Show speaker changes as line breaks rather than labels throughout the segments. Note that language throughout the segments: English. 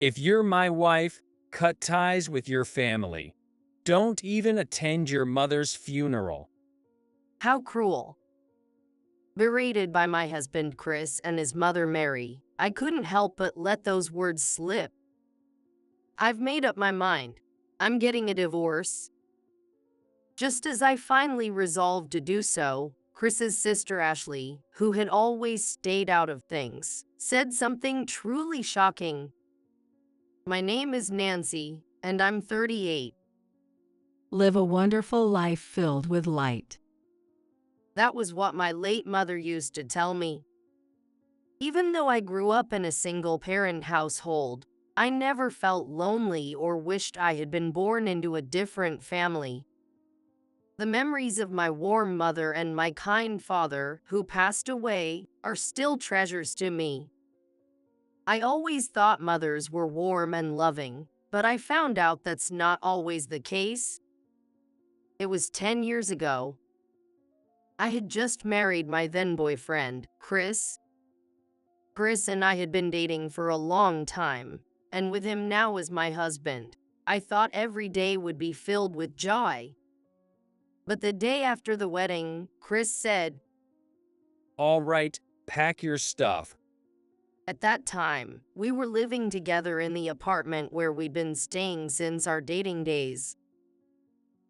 If you're my wife, cut ties with your family. Don't even attend your mother's funeral.
How cruel. Berated by my husband Chris and his mother Mary, I couldn't help but let those words slip. I've made up my mind. I'm getting a divorce. Just as I finally resolved to do so, Chris's sister Ashley, who had always stayed out of things, said something truly shocking. My name is Nancy, and I'm 38.
Live a wonderful life filled with light.
That was what my late mother used to tell me. Even though I grew up in a single-parent household, I never felt lonely or wished I had been born into a different family. The memories of my warm mother and my kind father, who passed away, are still treasures to me. I always thought mothers were warm and loving, but I found out that's not always the case. It was 10 years ago. I had just married my then-boyfriend, Chris. Chris and I had been dating for a long time, and with him now as my husband, I thought every day would be filled with joy. But the day after the wedding, Chris said,
All right, pack your stuff.
at that time, we were living together in the apartment where we'd been staying since our dating days.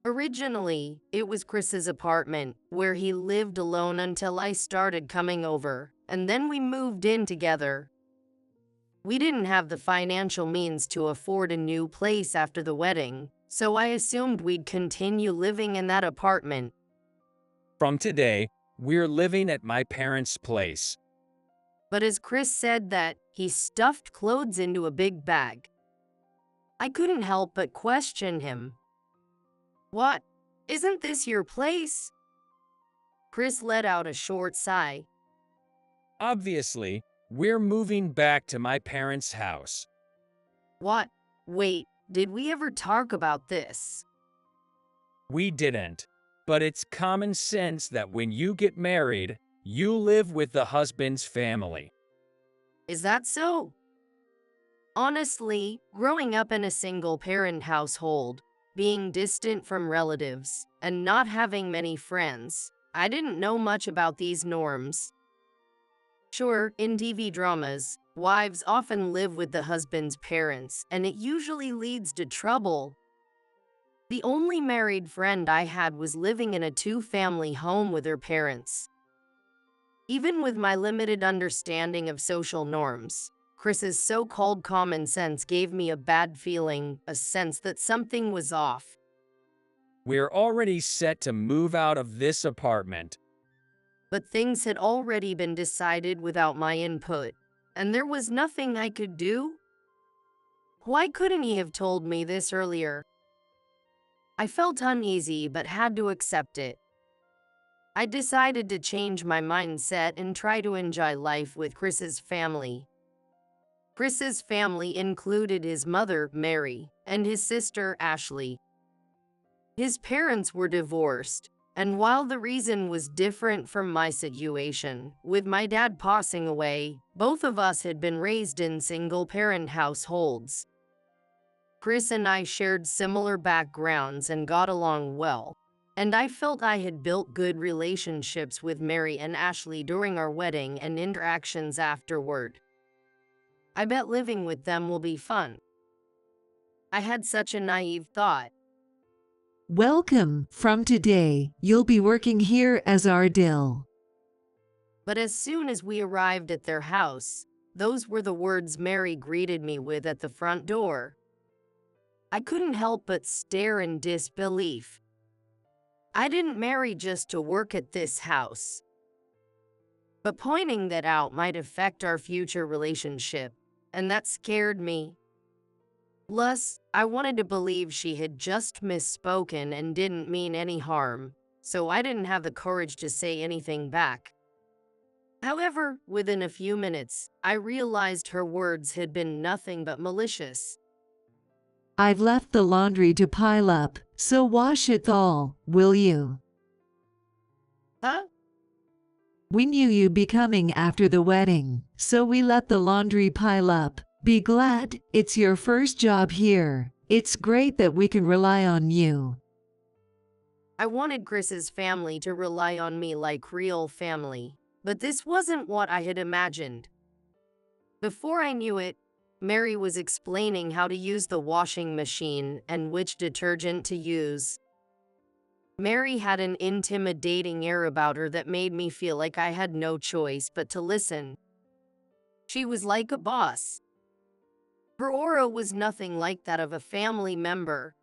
Originally, it was Chris's apartment, where he lived alone until I started coming over, and then we moved in together. We didn't have the financial means to afford a new place after the wedding, so I assumed we'd continue living in that apartment.
From today, we're living at my parents' place.
But as Chris said that, he stuffed clothes into a big bag. I couldn't help but question him. What? Isn't this your place? Chris let out a short sigh.
Obviously, we're moving back to my parents' house.
What? Wait, did we ever talk about this?
We didn't, but it's common sense that when you get married, you live with the husband's family.
Is that so? Honestly, growing up in a single-parent household, being distant from relatives, and not having many friends, I didn't know much about these norms. Sure, in TV dramas, wives often live with the husband's parents, and it usually leads to trouble. The only married friend I had was living in a two-family home with her parents. Even with my limited understanding of social norms, Chris's so-called common sense gave me a bad feeling, a sense that something was off.
We're already set to move out of this apartment.
But things had already been decided without my input, and there was nothing I could do. Why couldn't he have told me this earlier? I felt uneasy but had to accept it. I decided to change my mindset and try to enjoy life with Chris's family. Chris's family included his mother, Mary, and his sister, Ashley. His parents were divorced, and while the reason was different from my situation, with my dad passing away, both of us had been raised in single-parent households. Chris and I shared similar backgrounds and got along well, and I felt I had built good relationships with Mary and Ashley during our wedding and interactions afterward. I bet living with them will be fun. I had such a naive thought.
Welcome. From today, you'll be working here as our dill.
But as soon as we arrived at their house, those were the words Mary greeted me with at the front door. I couldn't help but stare in disbelief. I didn't marry just to work at this house. But pointing that out might affect our future relationship, and that scared me. Plus, I wanted to believe she had just misspoken and didn't mean any harm, so I didn't have the courage to say anything back. However, within a few minutes, I realized her words had been nothing but malicious.
I've left the laundry to pile up, so wash it all, will you?
Huh?
We knew you'd be coming after the wedding, so we let the laundry pile up. Be glad, it's your first job here. It's great that we can rely on you.
I wanted Chris's family to rely on me like real family, but this wasn't what I had imagined. Before I knew it, Mary was explaining how to use the washing machine and which detergent to use. Mary had an intimidating air about her that made me feel like I had no choice but to listen. She was like a boss. Her aura was nothing like that of a family member.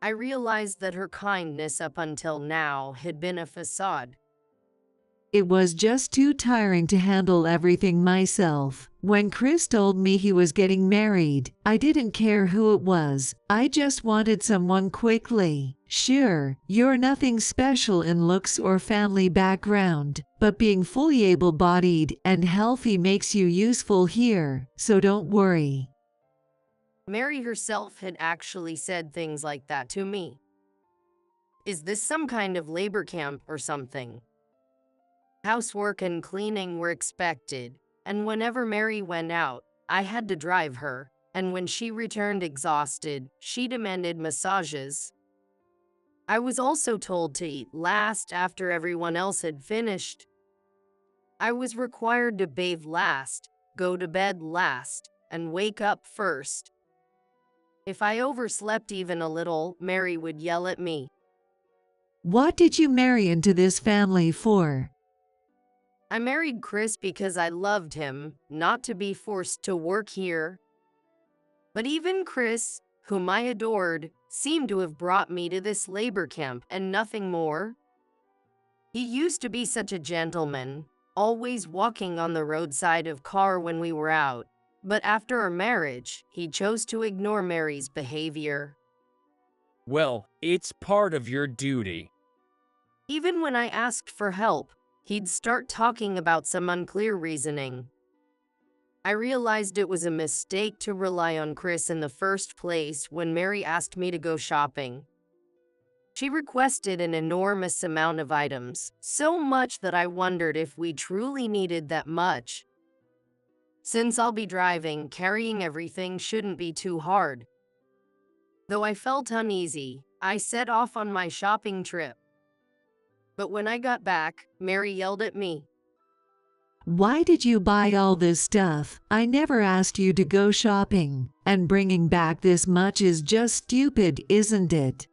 I realized that her kindness up until now had been a facade.
It was just too tiring to handle everything myself. When Chris told me he was getting married, I didn't care who it was. I just wanted someone quickly. Sure, you're nothing special in looks or family background, but being fully able-bodied and healthy makes you useful here, so don't worry.
Mary herself had actually said things like that to me. Is this some kind of labor camp or something? Housework and cleaning were expected, and whenever Mary went out, I had to drive her, and when she returned exhausted, she demanded massages. I was also told to eat last after everyone else had finished. I was required to bathe last, go to bed last, and wake up first. If I overslept even a little, Mary would yell at me.
What did you marry into this family for?
I married Chris because I loved him, not to be forced to work here. But even Chris, whom I adored, seemed to have brought me to this labor camp and nothing more. He used to be such a gentleman, always walking on the roadside of car when we were out. But after our marriage, he chose to ignore Mary's behavior.
Well, it's part of your duty.
Even when I asked for help, he'd start talking about some unclear reasoning. I realized it was a mistake to rely on Chris in the first place when Mary asked me to go shopping. She requested an enormous amount of items, so much that I wondered if we truly needed that much. Since I'll be driving, carrying everything shouldn't be too hard. Though I felt uneasy, I set off on my shopping trip. But when I got back, Mary yelled at me.
Why did you buy all this stuff? I never asked you to go shopping, and bringing back this much is just stupid, isn't it?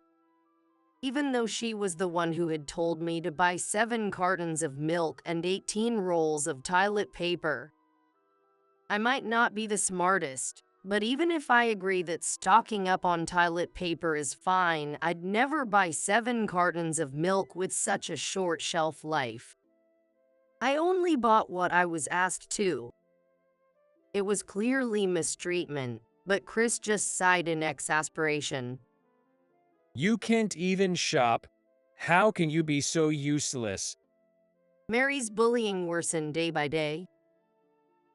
Even though she was the one who had told me to buy 7 cartons of milk and 18 rolls of toilet paper. I might not be the smartest, but even if I agree that stocking up on toilet paper is fine, I'd never buy 7 cartons of milk with such a short shelf life. I only bought what I was asked to. It was clearly mistreatment, but Chris just sighed in exasperation.
You can't even shop. How can you be so useless?
Mary's bullying worsened day by day,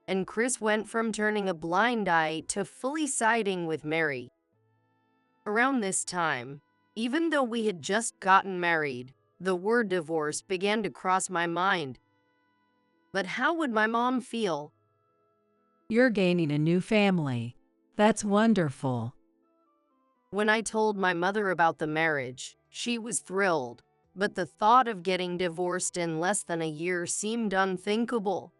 and Chris went from turning a blind eye to fully siding with Mary. Around this time, even though we had just gotten married, the word divorce began to cross my mind. But how would my mom feel?
You're gaining a new family. That's wonderful.
When I told my mother about the marriage, she was thrilled, but the thought of getting divorced in less than a year seemed unthinkable.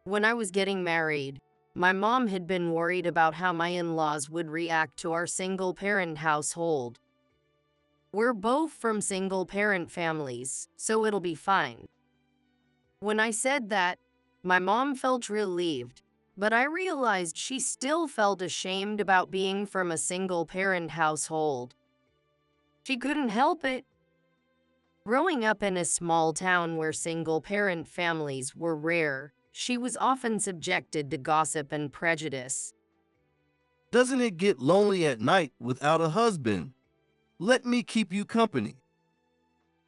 When I was getting married, my mom had been worried about how my in-laws would react to our single-parent household. We're both from single-parent families, so it'll be fine. When I said that, my mom felt relieved, but I realized she still felt ashamed about being from a single-parent household. She couldn't help it. Growing up in a small town where single-parent families were rare, she was often subjected to gossip and prejudice.
Doesn't it get lonely at night without a husband? Let me keep you company.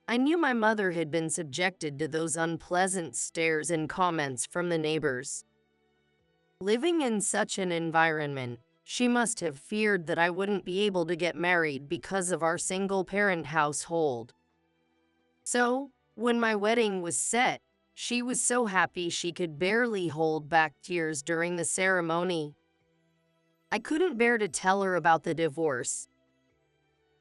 I knew my mother had been subjected to those unpleasant stares and comments from the neighbors. Living in such an environment, she must have feared that I wouldn't be able to get married because of our single-parent household. So, when my wedding was set, She was so happy she could barely hold back tears during the ceremony. I couldn't bear to tell her about the divorce.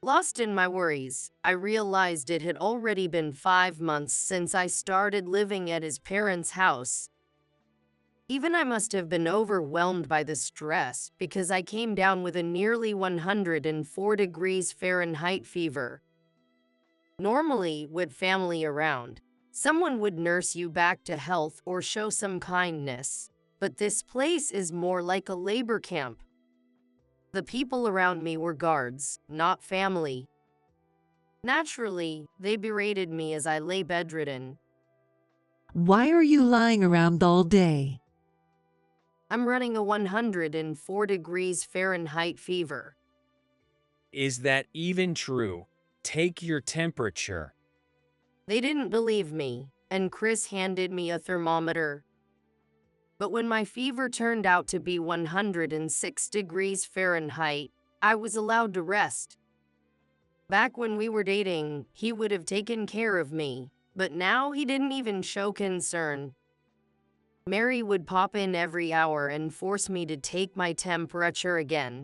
Lost in my worries, I realized it had already been 5 months since I started living at his parents' house. Even I must have been overwhelmed by the stress because I came down with a nearly 104 degrees Fahrenheit fever. Normally, with family around, someone would nurse you back to health or show some kindness, but this place is more like a labor camp. The people around me were guards, not family. Naturally, they berated me as I lay bedridden.
Why are you lying around all day?
I'm running a 104 degrees Fahrenheit fever.
Is that even true? Take your temperature.
They didn't believe me, and Chris handed me a thermometer. But when my fever turned out to be 106 degrees Fahrenheit, I was allowed to rest. Back when we were dating, he would have taken care of me, but now he didn't even show concern. Mary would pop in every hour and force me to take my temperature again.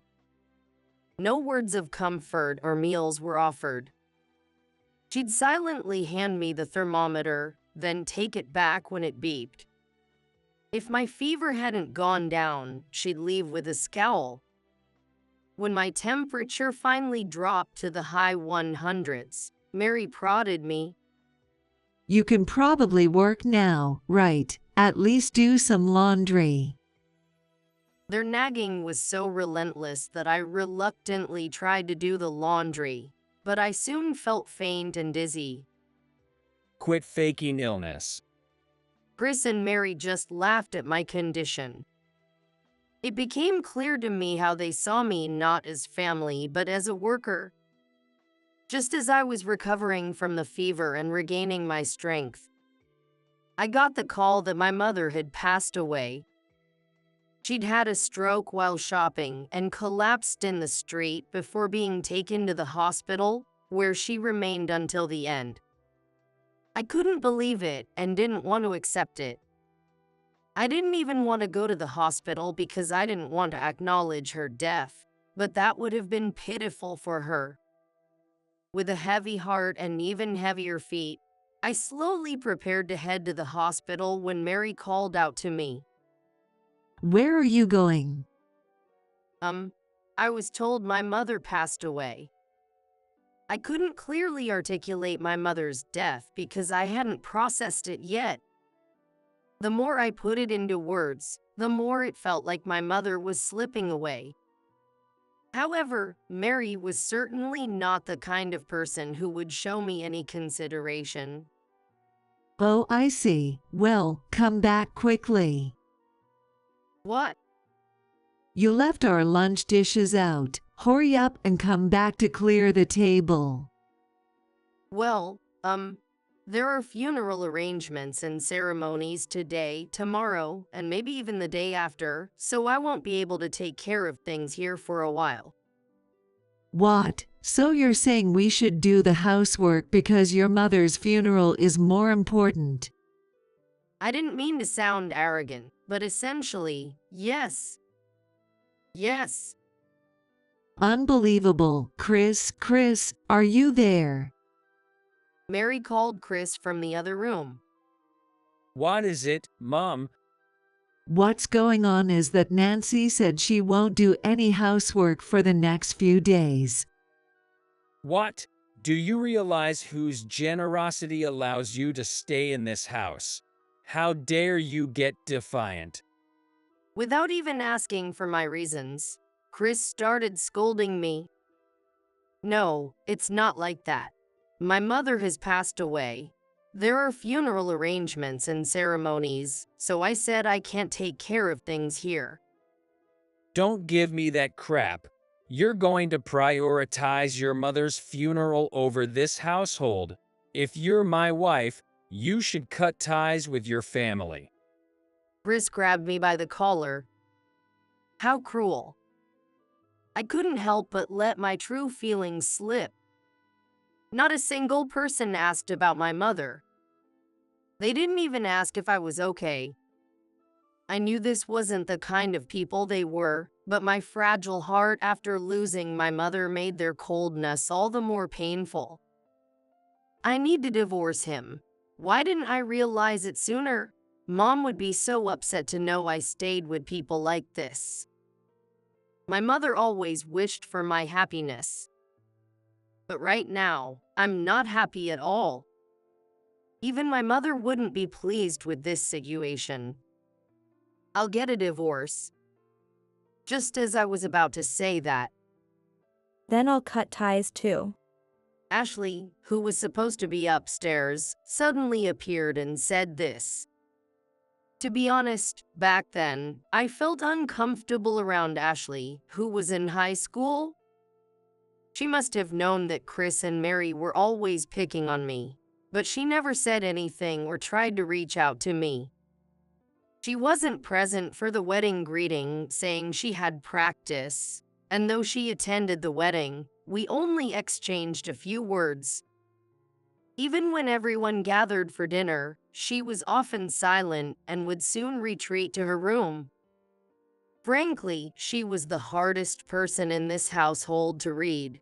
No words of comfort or meals were offered. She'd silently hand me the thermometer, then take it back when it beeped. If my fever hadn't gone down, she'd leave with a scowl. When my temperature finally dropped to the high 100s, Mary prodded me.
You can probably work now, right? At least do some laundry.
Their nagging was so relentless that I reluctantly tried to do the laundry, but I soon felt faint and dizzy.
Quit faking illness.
Chris and Mary just laughed at my condition. It became clear to me how they saw me not as family but as a worker. Just as I was recovering from the fever and regaining my strength, I got the call that my mother had passed away. She'd had a stroke while shopping and collapsed in the street before being taken to the hospital, where she remained until the end. I couldn't believe it and didn't want to accept it. I didn't even want to go to the hospital because I didn't want to acknowledge her death, but that would have been pitiful for her. With a heavy heart and even heavier feet, I slowly prepared to head to the hospital when Mary called out to me.
Where are you going?
I was told my mother passed away. I couldn't clearly articulate my mother's death because I hadn't processed it yet. The more I put it into words, the more it felt like my mother was slipping away. However, Mary was certainly not the kind of person who would show me any consideration.
Oh, I see. Well, come back quickly.
What?
You left our lunch dishes out. Hurry up and come back to clear the table.
Well, there are funeral arrangements and ceremonies today, tomorrow, and maybe even the day after, so I won't be able to take care of things here for a while.
What? So you're saying we should do the housework because your mother's funeral is more important?
I didn't mean to sound arrogant, but essentially, yes. Yes.
Unbelievable. Chris, are you there?
Mary called Chris from the other room.
What is it, Mom?
What's going on is that Nancy said she won't do any housework for the next few days.
What? Do you realize whose generosity allows you to stay in this house? How dare you get defiant?
Without even asking for my reasons, Chris started scolding me. No, it's not like that. My mother has passed away. There are funeral arrangements and ceremonies, so I said I can't take care of things here.
Don't give me that crap. You're going to prioritize your mother's funeral over this household. If you're my wife, you should cut ties with your family.
Chris grabbed me by the collar. How cruel. I couldn't help but let my true feelings slip. Not a single person asked about my mother. They didn't even ask if I was okay. I knew this wasn't the kind of people they were, but my fragile heart after losing my mother made their coldness all the more painful. I need to divorce him. Why didn't I realize it sooner? Mom would be so upset to know I stayed with people like this. My mother always wished for my happiness. But right now, I'm not happy at all. Even my mother wouldn't be pleased with this situation. I'll get a divorce. Just as I was about to say that,
Then I'll cut ties too.
Ashley, who was supposed to be upstairs, suddenly appeared and said this. To be honest, back then, I felt uncomfortable around Ashley, who was in high school. She must have known that Chris and Mary were always picking on me, but she never said anything or tried to reach out to me. She wasn't present for the wedding greeting, saying she had practice, and though she attended the wedding, we only exchanged a few words. Even when everyone gathered for dinner, she was often silent and would soon retreat to her room. Frankly, she was the hardest person in this household to read.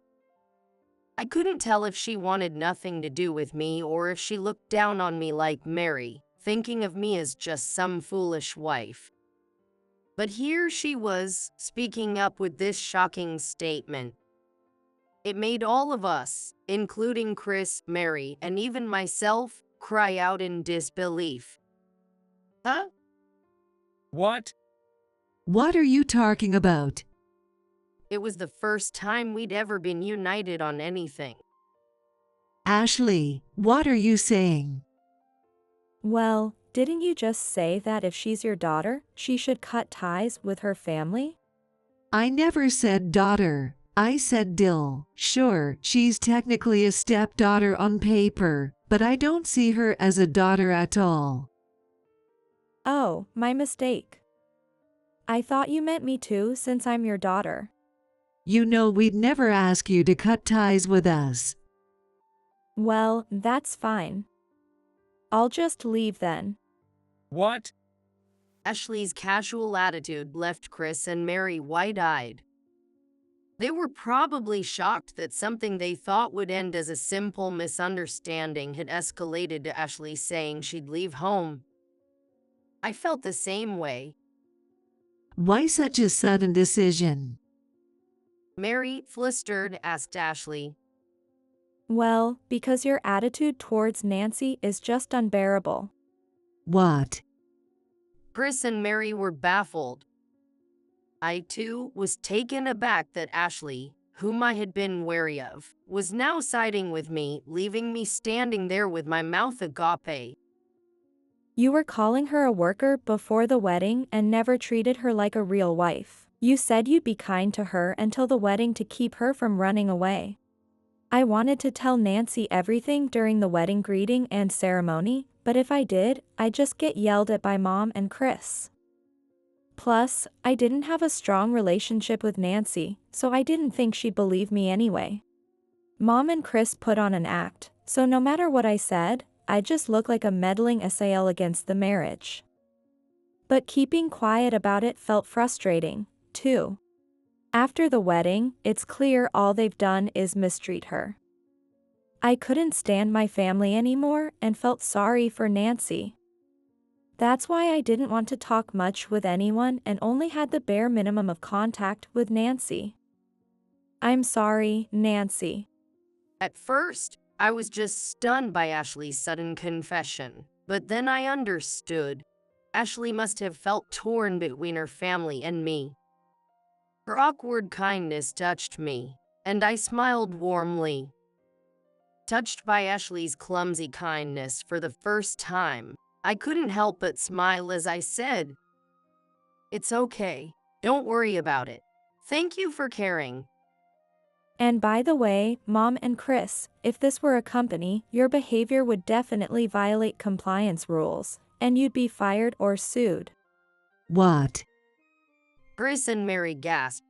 I couldn't tell if she wanted nothing to do with me or if she looked down on me like Mary, thinking of me as just some foolish wife. But here she was, speaking up with this shocking statement. It made all of us, including Chris, Mary, and even myself, cry out in disbelief. Huh?
What?
What are you talking about?
It was the first time we'd ever been united on anything.
Ashley, what are you saying?
Well, didn't you just say that if she's your daughter, she should cut ties with her family?
I never said daughter. I said Dill. Sure, she's technically a stepdaughter on paper, but I don't see her as a daughter at all.
Oh, my mistake. I thought you meant me too since I'm your daughter.
You know we'd never ask you to cut ties with us.
Well, that's fine. I'll just leave then.
What?
Ashley's casual attitude left Chris and Mary wide-eyed. They were probably shocked that something they thought would end as a simple misunderstanding had escalated to Ashley saying she'd leave home. I felt the same way.
Why such a sudden decision?
Mary, flustered, asked Ashley.
Well, because your attitude towards Nancy is just unbearable.
What?
Chris and Mary were baffled. I, too, was taken aback that Ashley, whom I had been wary of, was now siding with me, leaving me standing there with my mouth agape.
You were calling her a worker before the wedding and never treated her like a real wife. You said you'd be kind to her until the wedding to keep her from running away. I wanted to tell Nancy everything during the wedding greeting and ceremony, but if I did, I'd just get yelled at by Mom and Chris. Plus, I didn't have a strong relationship with Nancy, so I didn't think she'd believe me anyway. Mom and Chris put on an act, so no matter what I said, I'd just look like a meddling SIL against the marriage. But keeping quiet about it felt frustrating, too. After the wedding, it's clear all they've done is mistreat her. I couldn't stand my family anymore and felt sorry for Nancy. That's why I didn't want to talk much with anyone and only had the bare minimum of contact with Nancy. I'm sorry, Nancy.
At first, I was just stunned by Ashley's sudden confession, but then I understood. Ashley must have felt torn between her family and me. Her awkward kindness touched me, and I smiled warmly. Touched by Ashley's clumsy kindness for the first time, I couldn't help but smile as I said, "It's okay. Don't worry about it. Thank you for caring."
And by the way, Mom and Chris, if this were a company, your behavior would definitely violate compliance rules, and you'd be fired or sued.
What?
Chris and Mary gasped.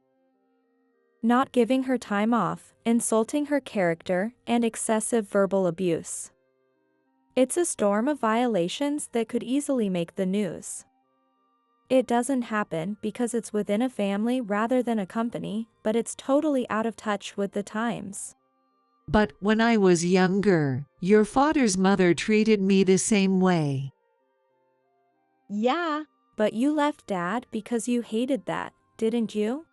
Not giving her time off, insulting her character, and excessive verbal abuse. It's a storm of violations that could easily make the news. It doesn't happen because it's within a family rather than a company, but it's totally out of touch with the times.
But when I was younger, your father's mother treated me the same way.
Yeah, but you left Dad because you hated that, didn't you?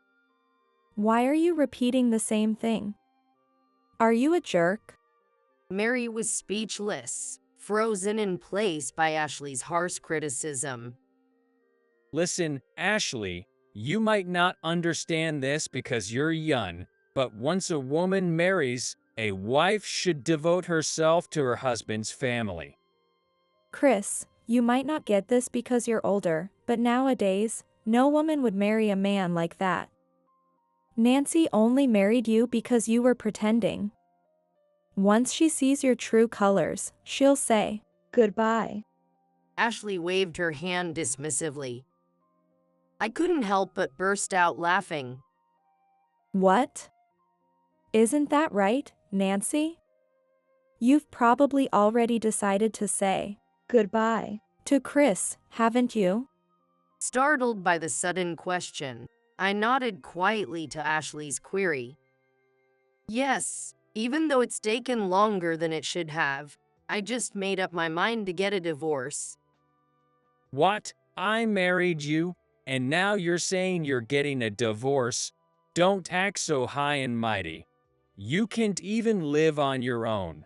Why are you repeating the same thing? Are you a jerk?
Mary was speechless, frozen in place by Ashley's harsh criticism.
Listen, Ashley, you might not understand this because you're young, but once a woman marries, a wife should devote herself to her husband's family.
Chris, you might not get this because you're older, but nowadays, no woman would marry a man like that. Nancy only married you because you were pretending. Once she sees your true colors, she'll say, goodbye.
Ashley waved her hand dismissively. I couldn't help but burst out laughing.
What? Isn't that right, Nancy? You've probably already decided to say goodbye to Chris, haven't you?
Startled by the sudden question, I nodded quietly to Ashley's query. Yes, even though it's taken longer than it should have, I just made up my mind to get a divorce.
What? I married you, and now you're saying you're getting a divorce? Don't act so high and mighty. You can't even live on your own.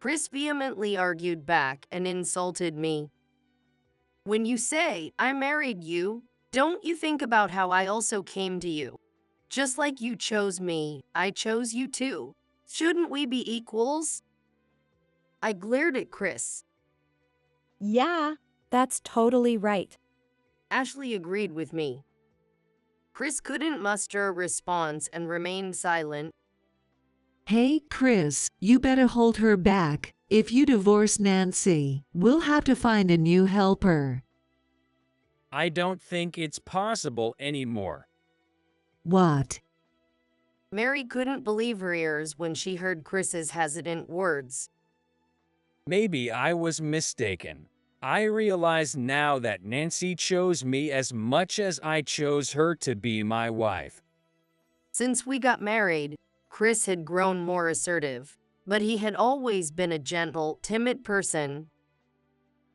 Chris vehemently argued back and insulted me. When you say, I married you, don't you think about how I also came to you? Just like you chose me, I chose you too. Shouldn't we be equals? I glared at Chris.
Yeah, that's totally right.
Ashley agreed with me. Chris couldn't muster a response and remained silent.
Hey, Chris, you better hold her back. If you divorce Nancy, we'll have to find a new helper.
I don't think it's possible anymore.
What?
Mary couldn't believe her ears when she heard Chris's hesitant words.
Maybe I was mistaken. I realize now that Nancy chose me as much as I chose her to be my wife.
Since we got married, Chris had grown more assertive, but he had always been a gentle, timid person.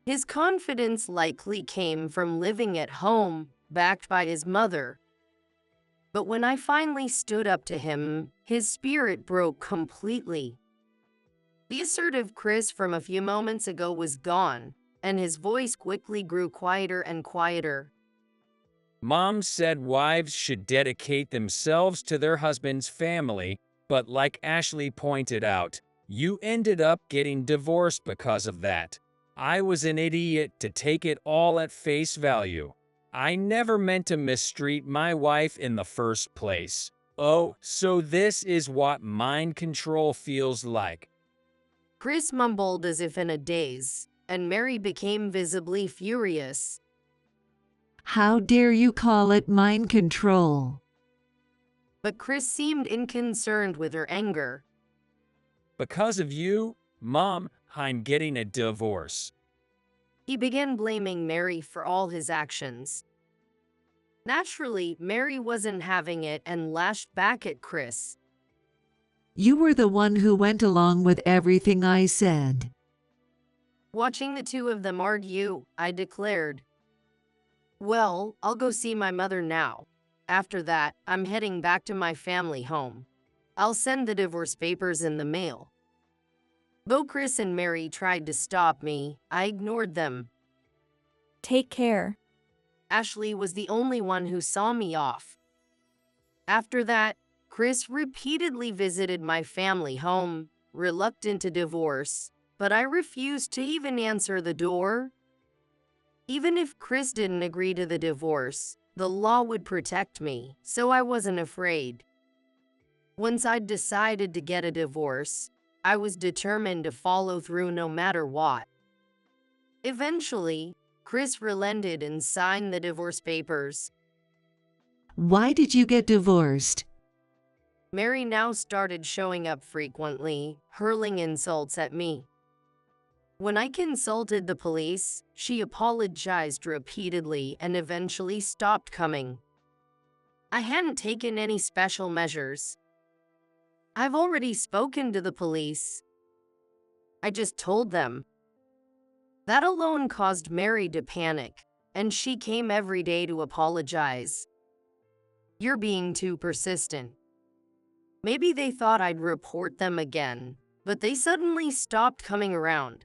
His confidence likely came from living at home, backed by his mother. But when I finally stood up to him, his spirit broke completely. The assertive Chris from a few moments ago was gone, and his voice quickly grew quieter and quieter.
Mom said wives should dedicate themselves to their husband's family, but like Ashley pointed out, you ended up getting divorced because of that. I was an idiot to take it all at face value. I never meant to mistreat my wife in the first place. Oh, so this is what mind control feels like.
Chris mumbled as if in a daze, and Mary became visibly furious.
How dare you call it mind control?
But Chris seemed unconcerned with her anger.
Because of you, Mom, I'm getting a divorce.
He began blaming Mary for all his actions. Naturally, Mary wasn't having it and lashed back at Chris.
You were the one who went along with everything I said.
Watching the two of them argue, I declared, well, I'll go see my mother now. After that, I'm heading back to my family home. I'll send the divorce papers in the mail. Though Chris and Mary tried to stop me, I ignored them.
Take care.
Ashley was the only one who saw me off. After that, Chris repeatedly visited my family home, reluctant to divorce, but I refused to even answer the door. Even if Chris didn't agree to the divorce, the law would protect me, so I wasn't afraid. Once I'd decided to get a divorce, I was determined to follow through no matter what. Eventually, Chris relented and signed the divorce papers.
Why did you get divorced?
Mary now started showing up frequently, hurling insults at me. When I consulted the police, she apologized repeatedly and eventually stopped coming. I hadn't taken any special measures. I've already spoken to the police. I just told them. That alone caused Mary to panic, and she came every day to apologize. You're being too persistent. Maybe they thought I'd report them again, but they suddenly stopped coming around.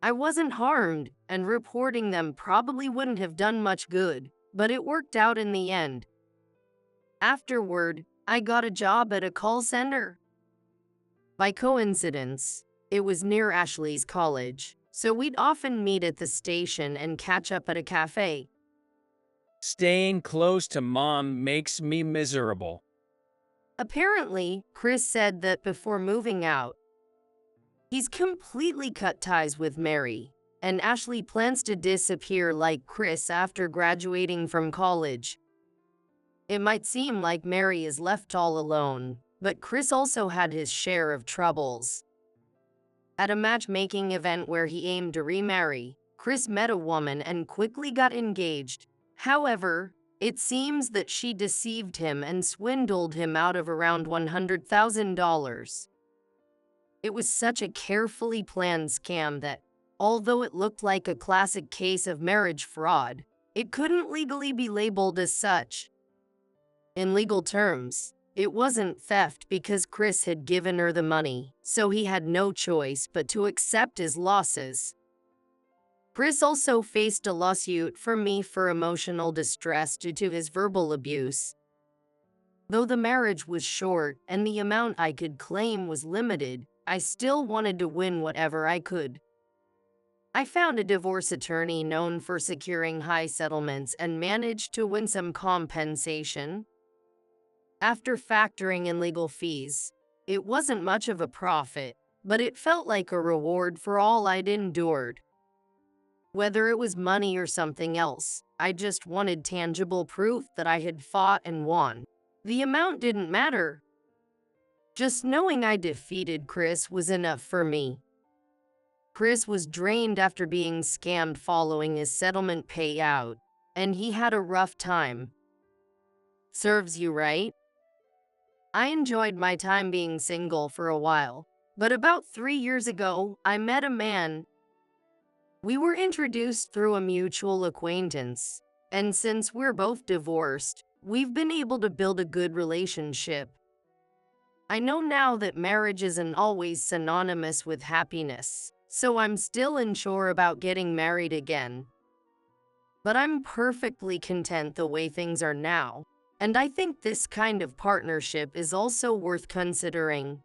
I wasn't harmed, and reporting them probably wouldn't have done much good, but it worked out in the end. Afterward, I got a job at a call center. By coincidence, it was near Ashley's college, so we'd often meet at the station and catch up at a cafe.
Staying close to mom makes me miserable.
Apparently, Chris said that before moving out, he's completely cut ties with Mary, and Ashley plans to disappear like Chris after graduating from college. It might seem like Mary is left all alone, but Chris also had his share of troubles. At a matchmaking event where he aimed to remarry, Chris met a woman and quickly got engaged. However, it seems that she deceived him and swindled him out of around $100,000. It was such a carefully planned scam that, although it looked like a classic case of marriage fraud, it couldn't legally be labeled as such. In legal terms, it wasn't theft because Chris had given her the money, so he had no choice but to accept his losses. Chris also faced a lawsuit from me for emotional distress due to his verbal abuse. Though the marriage was short and the amount I could claim was limited, I still wanted to win whatever I could. I found a divorce attorney known for securing high settlements and managed to win some compensation. After factoring in legal fees, it wasn't much of a profit, but it felt like a reward for all I'd endured. Whether it was money or something else, I just wanted tangible proof that I had fought and won. The amount didn't matter. Just knowing I defeated Chris was enough for me. Chris was drained after being scammed following his settlement payout, and he had a rough time. Serves you right? I enjoyed my time being single for a while, but about 3 years ago, I met a man. We were introduced through a mutual acquaintance, and since we're both divorced, we've been able to build a good relationship. I know now that marriage isn't always synonymous with happiness, so I'm still unsure about getting married again. But I'm perfectly content the way things are now, and I think this kind of partnership is also worth considering.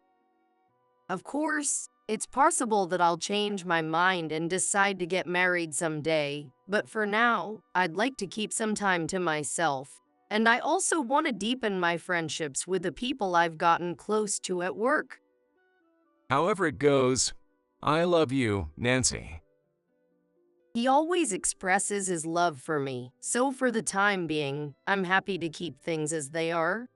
Of course, it's possible that I'll change my mind and decide to get married someday, but for now, I'd like to keep some time to myself. And I also want to deepen my friendships with the people I've gotten close to at work.
However it goes, I love you, Nancy.
He always expresses his love for me, so for the time being, I'm happy to keep things as they are.